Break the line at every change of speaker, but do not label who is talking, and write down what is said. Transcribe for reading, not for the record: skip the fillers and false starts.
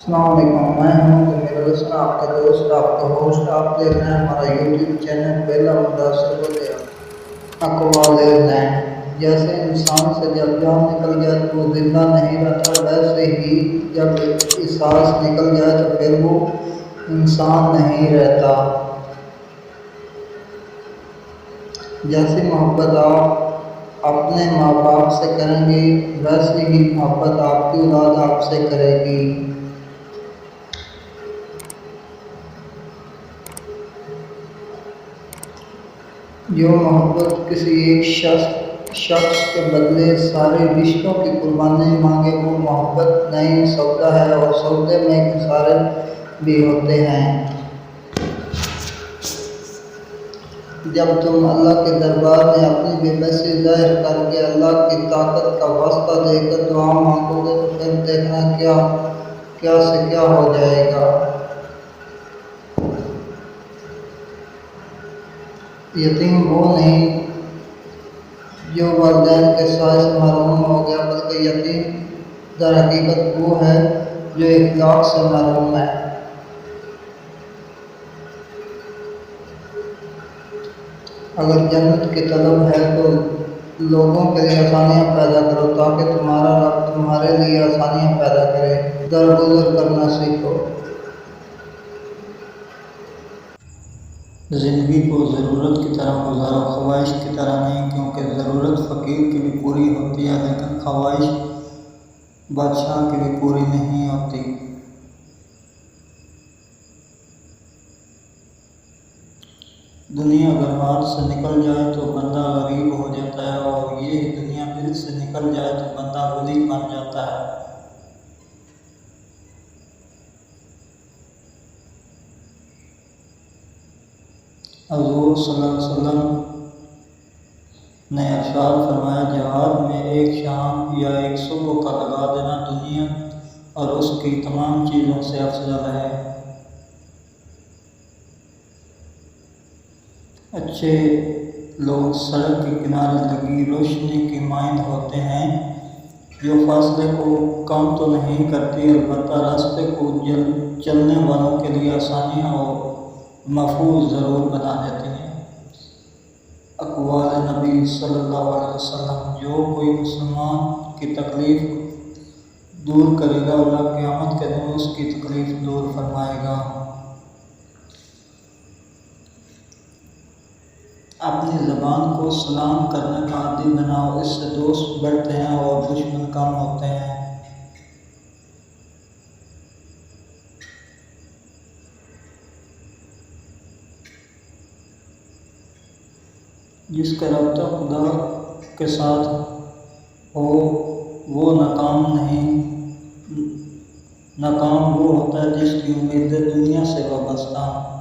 السلام علیکم، میں ہوں میرا دوست آپ کا دوست آپ کا ہوسٹ۔ آپ دیکھ رہے ہیں ہمارا یوٹیوب چینل پہلا متاثر ہو گیا اقوال زین۔ جیسے انسان سے جب جان نکل جائے تو وہ زندہ نہیں رہتا، ویسے ہی جب احساس نکل جائے تو پھر وہ انسان نہیں رہتا۔ جیسی محبت آپ اپنے ماں باپ سے کریں گے ویسے ہی محبت آپ کی اولاد آپ سے کرے گی۔ جو محبت کسی ایک شخص کے بدلے سارے رشتوں کی قربانی مانگے وہ محبت نہیں، سودا ہے، اور سودے میں خسارے بھی ہوتے ہیں۔ جب تم اللہ کے دربار میں اپنی بے بسی ظاہر کر کے اللہ کی طاقت کا واسطہ دے کر دعا مانگو گے تو پھر دیکھنا کیا سے کیا ہو جائے گا۔ یتیم وہ نہیں جو والدین کے سائے سے محروم ہو گیا، بلکہ یتیم در حقیقت وہ ہے جو اخلاق سے محروم ہے۔ اگر جنت کی طلب ہے تو لوگوں کے لیے آسانیاں پیدا کرو تاکہ تمہارا رب تمہارے لیے آسانیاں پیدا کرے۔ درگزر کرنا سیکھو۔ زندگی کو ضرورت کی طرح گزارو، خواہش کی طرح نہیں، کیونکہ ضرورت فقیر کی بھی پوری ہوتی ہے لیکن خواہش بادشاہ کی بھی پوری نہیں ہوتی۔ دنیا اگر ہاتھ سے نکل جائے تو بندہ غریب ہو جاتا ہے، اور یہ دنیا دل سے نکل جائے تو بندہ ولی بن جاتا ہے۔ حضور صلی اللہ علیہ وسلم نے ارشاد فرمایا، جہاد میں ایک شام یا ایک صبح کا لگا دینا دنیا اور اس کی تمام چیزوں سے افضل ہے۔ اچھے لوگ سڑک کے کنارے لگی روشنی کی مانند ہوتے ہیں جو فاصلے کو کم تو نہیں کرتی البتہ راستے کو چلنے والوں کے لیے آسانیاں اور محفوظ ضرور بنا دیتی ہیں۔ اقوال نبی صلی اللہ علیہ وسلم، جو کوئی مسلمان کی تکلیف دور کرے گا اللہ قیامت کے دن اس کی تکلیف دور فرمائے گا۔ اپنی زبان کو سلام کرنے کا عادی بناؤ، اس سے دوست بڑھتے ہیں اور دشمن کم ہوتے ہیں۔ جس کا رابطہ خدا کے ساتھ ہو وہ ناکام وہ ہوتا ہے جس کی امیدیں دنیا سے وابستہ ہوں۔